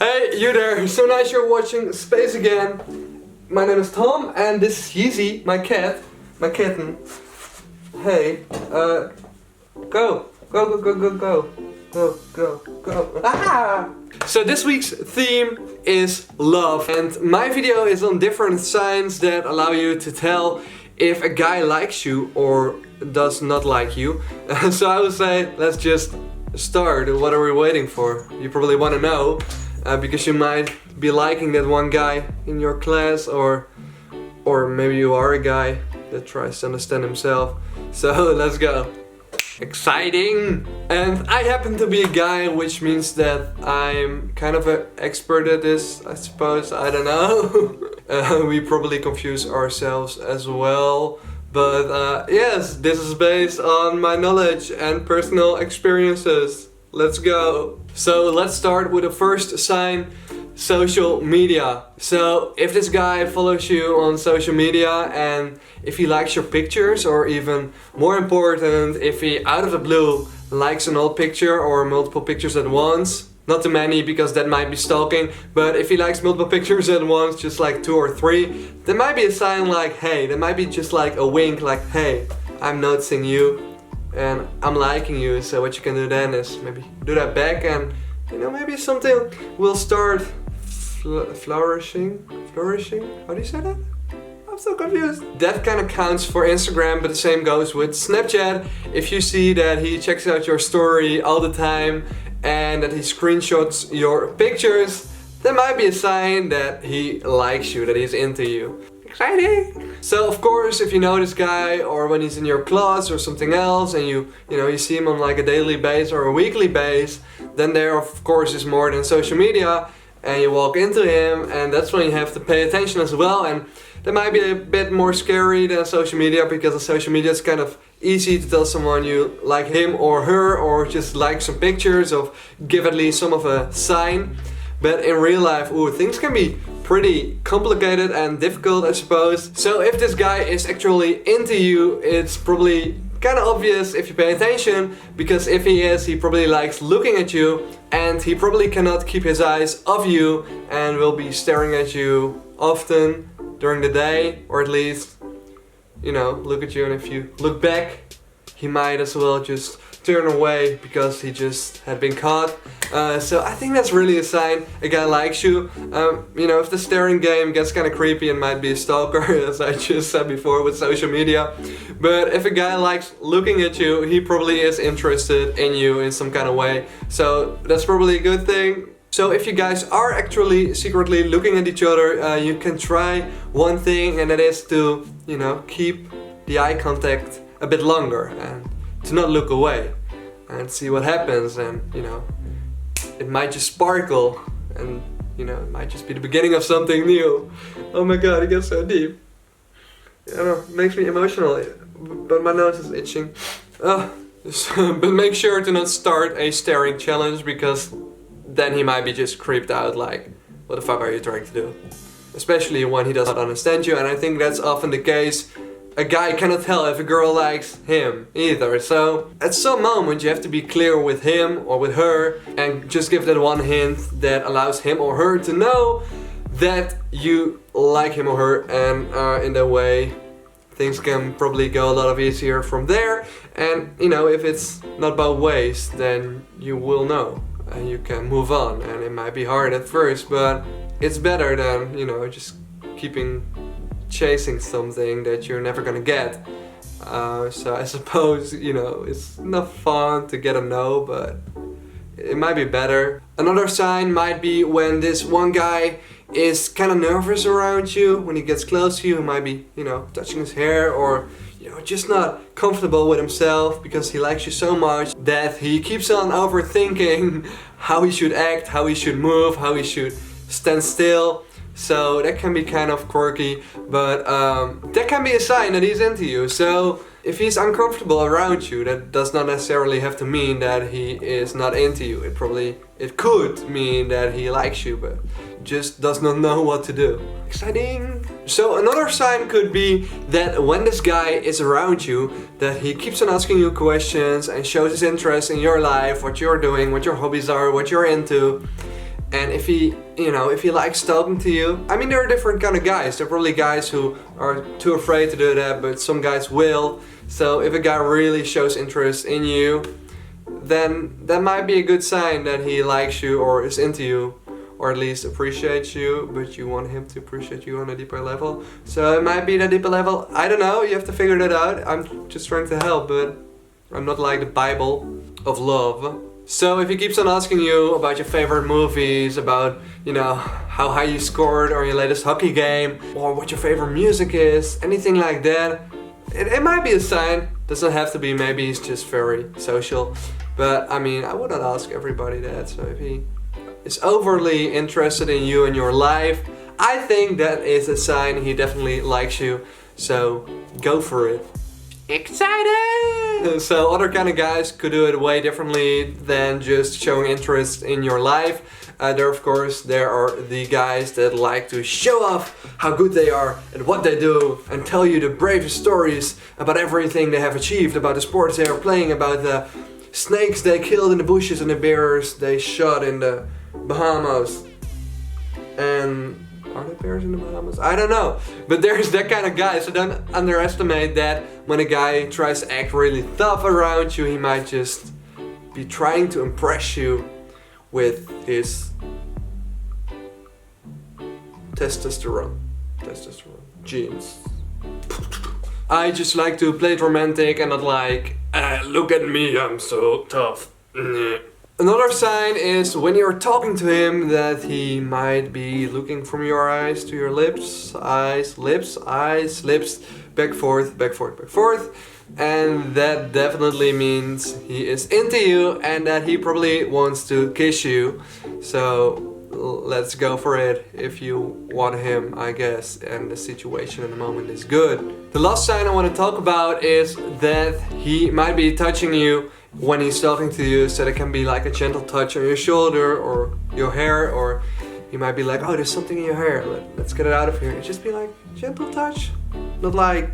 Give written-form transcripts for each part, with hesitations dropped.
Hey, you there! So nice you're watching Spaze again. My name is Tom and this is Yeezy, my cat, my kitten. Hey, go. Ah! So this week's theme is love, and my video is on different signs that allow you to tell if a guy likes you or does not like you. So I would say let's just start. What are we waiting for? You probably want to know. Because you might be liking that one guy in your class, or maybe you are a guy that tries to understand himself. So let's go. Exciting! And I happen to be a guy, which means that I'm kind of an expert at this, I suppose. I don't know. We probably confuse ourselves as well. But yes, this is based on my knowledge and personal experiences. Let's go. So let's start with the first sign, social media. So if this guy follows you on social media and if he likes your pictures, or even more important, if he out of the blue likes an old picture or multiple pictures at once, not too many because that might be stalking, but if he likes multiple pictures at once, just like 2 or 3, there might be a sign like, hey, there might be just like a wink like, hey, I'm noticing you. And I'm liking you, so what you can do then is maybe do that back, and you know, maybe something will start flourishing? How do you say that? I'm so confused. That kind of counts for Instagram, but the same goes with Snapchat. If you see that he checks out your story all the time and that he screenshots your pictures, that might be a sign that he likes you, that he's into you. Exciting! So of course, if you know this guy, or when he's in your class or something else, and you see him on like a daily base or a weekly base, then there of course is more than social media, and you walk into him, and that's when you have to pay attention as well. And that might be a bit more scary than social media, because on social media it's kind of easy to tell someone you like him or her, or just like some pictures, or give at least some of a sign. But in real life, things can be pretty complicated and difficult, I suppose. So if this guy is actually into you, it's probably kind of obvious if you pay attention, because if he is, he probably likes looking at you, and he probably cannot keep his eyes off you and will be staring at you often during the day, or at least, look at you, and if you look back, he might as well just turn away because he just had been caught. So I think that's really a sign a guy likes you. If the staring game gets kind of creepy and might be a stalker, as I just said before with social media. But if a guy likes looking at you, he probably is interested in you in some kind of way. So that's probably a good thing. So if you guys are actually secretly looking at each other, you can try one thing, and that is to, keep the eye contact a bit longer and to not look away and see what happens. And it might just sparkle, and it might just be the beginning of something new. Oh my god, it gets so deep. It makes me emotional, but my nose is itching. But make sure to not start a staring challenge, because then he might be just creeped out, like, what the fuck are you trying to do? Especially when he does not understand you, and I think that's often the case. A guy cannot tell if a girl likes him either, so at some moment you have to be clear with him or with her, and just give that one hint that allows him or her to know that you like him or her, and in that way things can probably go a lot easier from there. And if it's not both ways, then you will know and you can move on, and it might be hard at first, but it's better than just keeping chasing something that you're never gonna get. So I suppose, it's not fun to get a no, but it might be better. Another sign might be when this one guy is kind of nervous around you. When he gets close to you, he might be, touching his hair, or just not comfortable with himself because he likes you so much that he keeps on overthinking how he should act, how he should move, how he should stand still. So that can be kind of quirky, but that can be a sign that he's into you. So if he's uncomfortable around you, that does not necessarily have to mean that he is not into you. It could mean that he likes you, but just does not know what to do. Exciting! So another sign could be that when this guy is around you, that he keeps on asking you questions and shows his interest in your life, what you're doing, what your hobbies are, what you're into. And if he, if he likes talking to you, I mean, there are different kind of guys. There are probably guys who are too afraid to do that, but some guys will. So if a guy really shows interest in you, then that might be a good sign that he likes you or is into you, or at least appreciates you, but you want him to appreciate you on a deeper level. So it might be that deeper level. I don't know, you have to figure that out. I'm just trying to help, but I'm not like the Bible of love. So if he keeps on asking you about your favorite movies, about, how high you scored on your latest hockey game, or what your favorite music is, anything like that, it might be a sign. Doesn't have to be, maybe he's just very social. But I mean, I wouldn't ask everybody that. So if he is overly interested in you and your life, I think that is a sign he definitely likes you. So go for it. Excited! So other kind of guys could do it way differently than just showing interest in your life. There are the guys that like to show off how good they are and what they do and tell you the bravest stories about everything they have achieved, about the sports they are playing, about the snakes they killed in the bushes and the bears they shot in the Bahamas. And are there bears in the Bahamas? I don't know. But there's that kind of guy, so don't underestimate that. When a guy tries to act really tough around you, he might just be trying to impress you with his testosterone genes. I just like to play it romantic and not like, look at me, I'm so tough. Another sign is when you're talking to him that he might be looking from your eyes to your lips, eyes, lips, back, forth, back, forth, back, forth. And that definitely means he is into you and that he probably wants to kiss you. So let's go for it if you want him, I guess, and the situation in the moment is good. The last sign I want to talk about is that he might be touching you when he's talking to you, so it can be like a gentle touch on your shoulder or your hair, or he might be like, oh, there's something in your hair, let's get it out of here. It just be like gentle touch, not like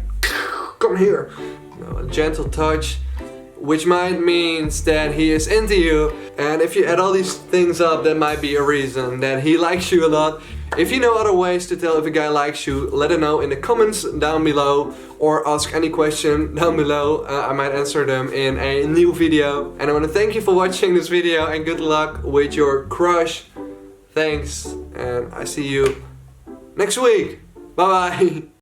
come here. No, a gentle touch, which might means that he is into you. And if you add all these things up, that might be a reason that he likes you a lot. If you know other ways to tell if a guy likes you, let it know in the comments down below, or ask any question down below. I might answer them in a new video. And I want to thank you for watching this video and good luck with your crush. Thanks, and I see you next week. Bye bye.